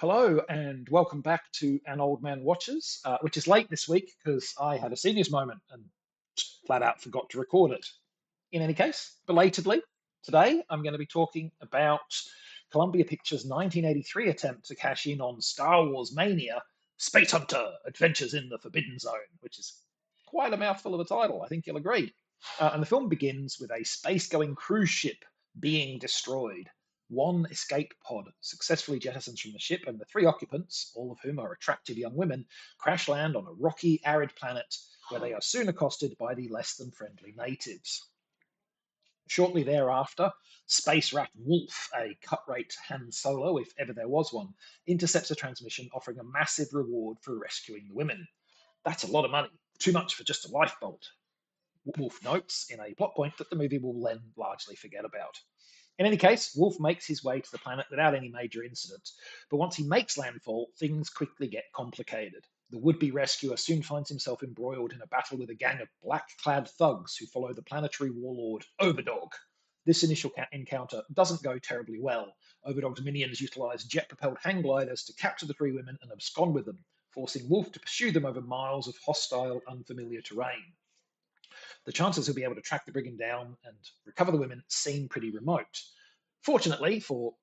Hello and welcome back to An Old Man Watches, which is late this week because I had a seniors moment and flat out forgot to record it. In any case, belatedly, today I'm going to be talking about Columbia Pictures' 1983 attempt to cash in on Star Wars mania, Spacehunter: Adventures in the Forbidden Zone, which is quite a mouthful of a title, I think you'll agree. And the film begins with a space-going cruise ship being destroyed. One escape pod successfully jettisons from the ship, and the three occupants, all of whom are attractive young women, crash land on a rocky, arid planet where they are soon accosted by the less than friendly natives. Shortly thereafter, space rat Wolf, a cut rate Han Solo, if ever there was one, intercepts a transmission offering a massive reward for rescuing the women. That's a lot of money, too much for just a lifeboat. Wolf notes in a plot point that the movie will then largely forget about. In any case, Wolf makes his way to the planet without any major incident, but once he makes landfall, things quickly get complicated. The would-be rescuer soon finds himself embroiled in a battle with a gang of black-clad thugs who follow the planetary warlord Overdog. This initial encounter doesn't go terribly well. Overdog's minions utilize jet-propelled hang gliders to capture the three women and abscond with them, forcing Wolf to pursue them over miles of hostile, unfamiliar terrain. The chances he'll be able to track the brigand down and recover the women seem pretty remote. Fortunately, for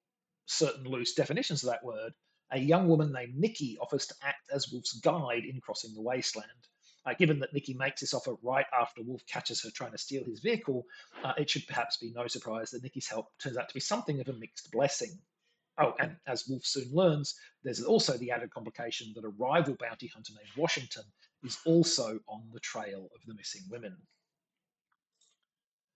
certain loose definitions of that word, a young woman named Nikki offers to act as Wolf's guide in crossing the wasteland. Given that Nikki makes this offer right after Wolf catches her trying to steal his vehicle, it should perhaps be no surprise that Nikki's help turns out to be something of a mixed blessing. Oh, and as Wolf soon learns, there's also the added complication that a rival bounty hunter named Washington is also on the trail of the missing women.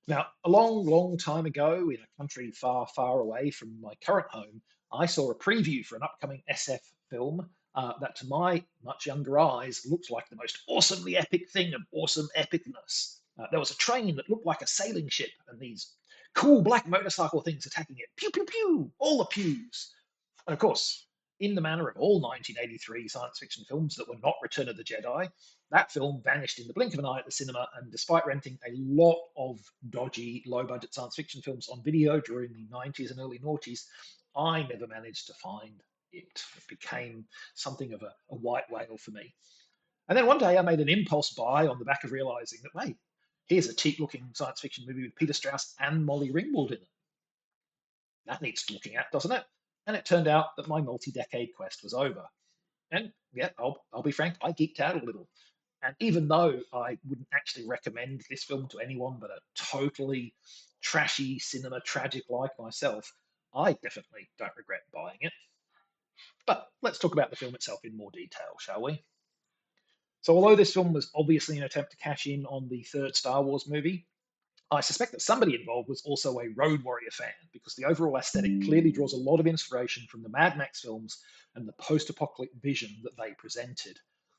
Now, a long, long time ago, in a country far, far away from my current home, I saw a preview for an upcoming SF film that, to my much younger eyes, looked like the most awesomely epic thing of awesome epicness. There was a train that looked like a sailing ship, and these cool black motorcycle things attacking it. Pew, pew, pew, all the pews. And of course, in the manner of all 1983 science fiction films that were not Return of the Jedi, that film vanished in the blink of an eye at the cinema. And despite renting a lot of dodgy, low budget science fiction films on video during the 90s and early noughties, I never managed to find it. It became something of a white whale for me. And then one day I made an impulse buy on the back of realizing that, wait, here's a cheap looking science fiction movie with Peter Strauss and Molly Ringwald in it. That needs looking at, doesn't it? And it turned out that my multi-decade quest was over. And yeah, I'll be frank, I geeked out a little. And even though I wouldn't actually recommend this film to anyone but a totally trashy cinema tragic like myself, I definitely don't regret buying it. But let's talk about the film itself in more detail, shall we? So, although this film was obviously an attempt to cash in on the third Star Wars movie, I suspect that somebody involved was also a Road Warrior fan because the overall aesthetic clearly draws a lot of inspiration from the Mad Max films and the post apocalyptic vision that they presented.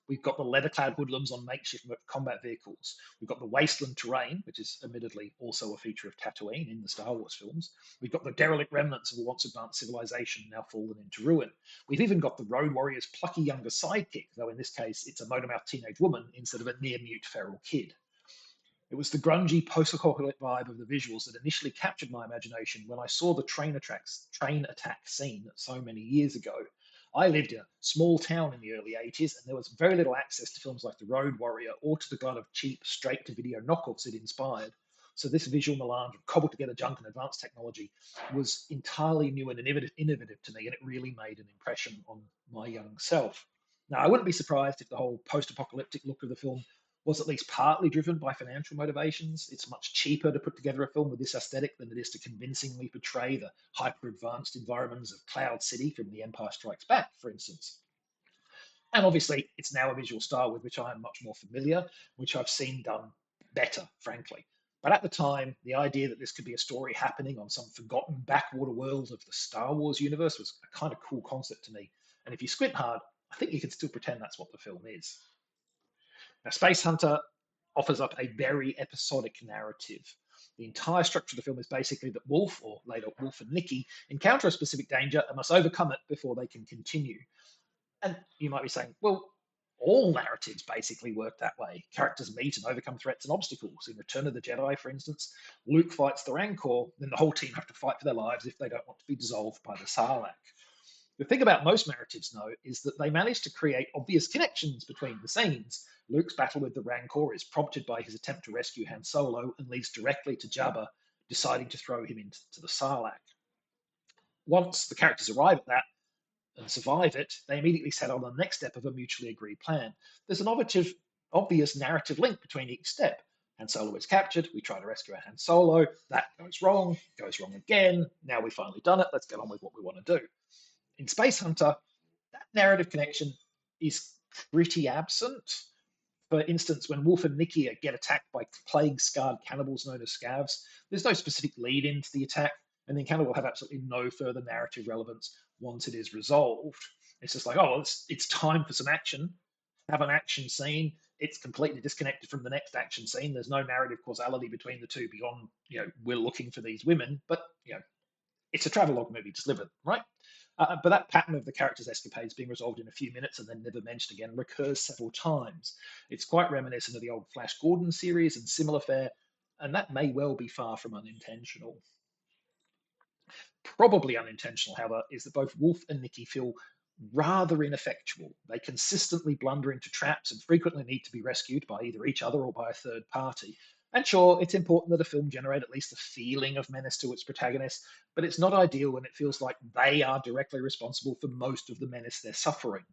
We've got the leather clad hoodlums on makeshift combat vehicles. We've got the wasteland terrain, which is admittedly also a feature of Tatooine in the Star Wars films. We've got the derelict remnants of a once advanced civilization now fallen into ruin. We've even got the Road Warrior's plucky younger sidekick, though in this case it's a motor-mouthed teenage woman instead of a near mute feral kid. It was the grungy post-apocalyptic vibe of the visuals that initially captured my imagination when I saw the train attack scene so many years ago. I lived in a small town in the early 80s, and there was very little access to films like The Road Warrior or to the kind of cheap, straight-to-video knockoffs it inspired. So this visual melange of cobbled-together junk and advanced technology was entirely new and innovative to me, and it really made an impression on my young self. Now, I wouldn't be surprised if the whole post-apocalyptic look of the film was at least partly driven by financial motivations. It's much cheaper to put together a film with this aesthetic than it is to convincingly portray the hyper advanced environments of Cloud City from The Empire Strikes Back, for instance. And obviously, it's now a visual style with which I am much more familiar, which I've seen done better, frankly. But at the time, the idea that this could be a story happening on some forgotten backwater world of the Star Wars universe was a kind of cool concept to me. And if you squint hard, I think you can still pretend that's what the film is. Now, Spacehunter offers up a very episodic narrative. The entire structure of the film is basically that Wolf, or later Wolf and Nikki, encounter a specific danger and must overcome it before they can continue. And you might be saying, well, all narratives basically work that way. Characters meet and overcome threats and obstacles. In Return of the Jedi, for instance, Luke fights the Rancor, then the whole team have to fight for their lives if they don't want to be dissolved by the Sarlacc. The thing about most narratives, though, is that they manage to create obvious connections between the scenes. Luke's battle with the Rancor is prompted by his attempt to rescue Han Solo and leads directly to Jabba deciding to throw him into the Sarlacc. Once the characters arrive at that and survive it, they immediately set on the next step of a mutually agreed plan. There's an obvious narrative link between each step. Han Solo is captured, we try to rescue Han Solo, that goes wrong again, now we've finally done it, let's get on with what we want to do. In Spacehunter, that narrative connection is pretty absent. For instance, when Wolf and Nikia get attacked by plague scarred cannibals known as scavs, there's no specific lead into the attack, and the encounter will have absolutely no further narrative relevance once it is resolved. It's just like, oh, well, it's time for some action. Have an action scene. It's completely disconnected from the next action scene. There's no narrative causality between the two beyond, we're looking for these women, but it's a travelogue movie delivered, right? But that pattern of the character's escapades being resolved in a few minutes and then never mentioned again recurs several times. It's quite reminiscent of the old Flash Gordon series and similar fare, and that may well be far from unintentional. Probably unintentional, however, is that both Wolf and Nikki feel rather ineffectual. They consistently blunder into traps and frequently need to be rescued by either each other or by a third party. And sure, it's important that a film generate at least a feeling of menace to its protagonist, but it's not ideal when it feels like they are directly responsible for most of the menace they're suffering.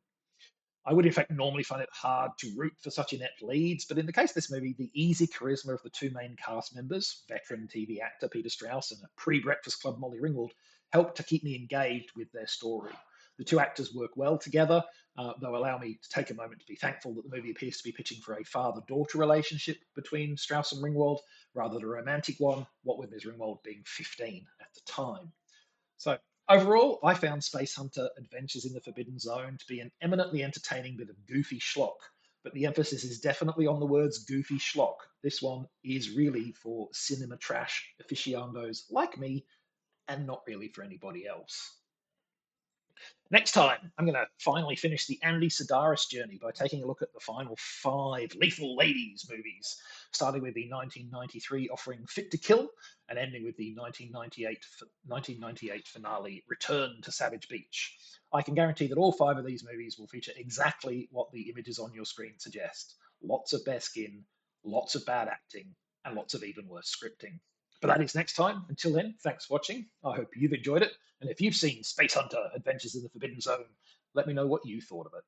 I would, in fact, normally find it hard to root for such inept leads, but in the case of this movie, the easy charisma of the two main cast members, veteran TV actor Peter Strauss and a pre Breakfast Club Molly Ringwald, helped to keep me engaged with their story. The two actors work well together, though allow me to take a moment to be thankful that the movie appears to be pitching for a father daughter relationship between Strauss and Ringwald rather than a romantic one, what with Ms. Ringwald being 15 at the time. So overall, I found Spacehunter Adventures in the Forbidden Zone to be an eminently entertaining bit of goofy schlock. But the emphasis is definitely on the words goofy schlock. This one is really for cinema trash aficionados like me and not really for anybody else. Next time, I'm going to finally finish the Andy Sedaris journey by taking a look at the final five Lethal Ladies movies, starting with the 1993 offering Fit to Kill and ending with the 1998 finale Return to Savage Beach. I can guarantee that all five of these movies will feature exactly what the images on your screen suggest: lots of bare skin, lots of bad acting, and lots of even worse scripting. But that is next time. Until then, thanks for watching. I hope you've enjoyed it. And if you've seen Spacehunter Adventures in the Forbidden Zone, let me know what you thought of it.